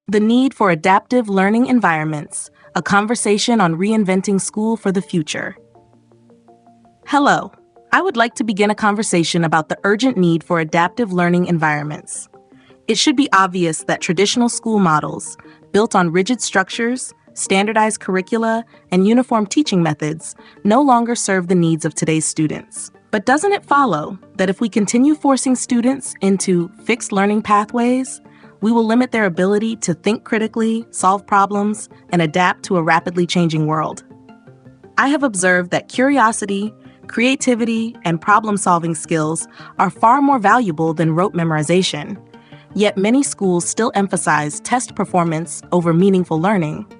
The need for adaptive learning environments, a conversation on reinventing school for the future. Hello, I would like to begin a conversation about the urgent need for adaptive learning environments. It should be obvious that traditional school models, built on rigid structures, standardized curricula, and uniform teaching methods, no longer serve the needs of today's students. But doesn't it follow that if we continue forcing students into fixed learning pathways, we will limit their ability to think critically, solve problems, and adapt to a rapidly changing world? I have observed that curiosity, creativity, and problem-solving skills are far more valuable than rote memorization. Yet many schools still emphasize test performance over meaningful learning.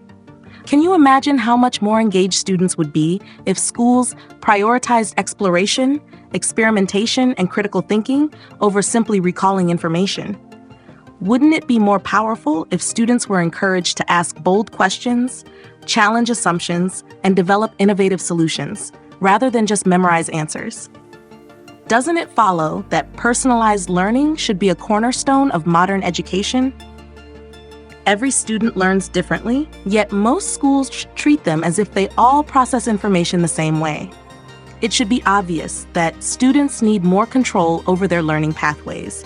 Can you imagine how much more engaged students would be if schools prioritized exploration, experimentation, and critical thinking over simply recalling information? Wouldn't it be more powerful if students were encouraged to ask bold questions, challenge assumptions, and develop innovative solutions, rather than just memorize answers? Doesn't it follow that personalized learning should be a cornerstone of modern education? Every student learns differently, yet most schools treat them as if they all process information the same way. It should be obvious that students need more control over their learning pathways,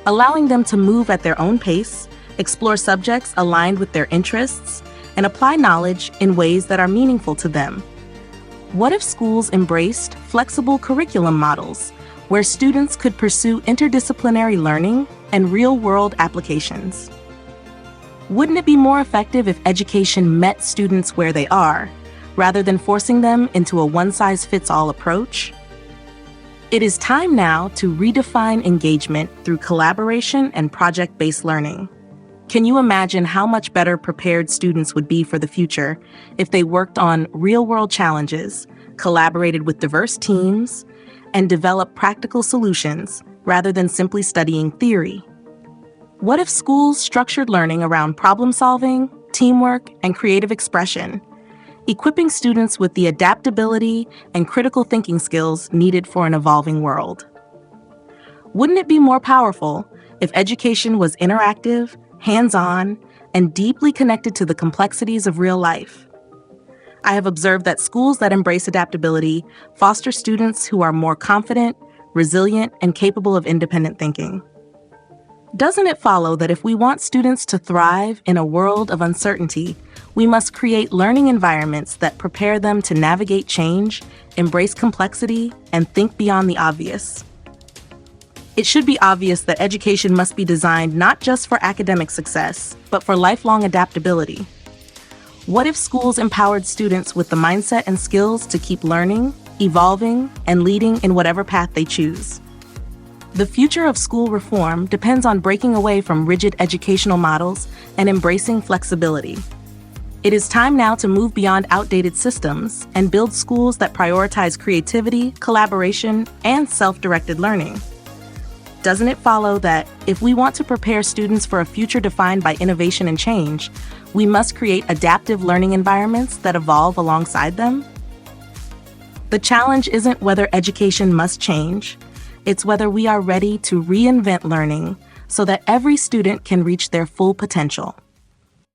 allowing them to move at their own pace, explore subjects aligned with their interests, and apply knowledge in ways that are meaningful to them. What if schools embraced flexible curriculum models where students could pursue interdisciplinary learning and real-world applications? Wouldn't it be more effective if education met students where they are, rather than forcing them into a one-size-fits-all approach? It is time now to redefine engagement through collaboration and project-based learning. Can you imagine how much better prepared students would be for the future if they worked on real-world challenges, collaborated with diverse teams, and developed practical solutions rather than simply studying theory? What if schools structured learning around problem-solving, teamwork, and creative expression, equipping students with the adaptability and critical thinking skills needed for an evolving world? Wouldn't it be more powerful if education was interactive, hands-on, and deeply connected to the complexities of real life? I have observed that schools that embrace adaptability foster students who are more confident, resilient, and capable of independent thinking. Doesn't it follow that if we want students to thrive in a world of uncertainty, we must create learning environments that prepare them to navigate change, embrace complexity, and think beyond the obvious? It should be obvious that education must be designed not just for academic success, but for lifelong adaptability. What if schools empowered students with the mindset and skills to keep learning, evolving, and leading in whatever path they choose? The future of school reform depends on breaking away from rigid educational models and embracing flexibility. It is time now to move beyond outdated systems and build schools that prioritize creativity, collaboration, and self-directed learning. Doesn't it follow that if we want to prepare students for a future defined by innovation and change, we must create adaptive learning environments that evolve alongside them? The challenge isn't whether education must change. It's whether we are ready to reinvent learning so that every student can reach their full potential.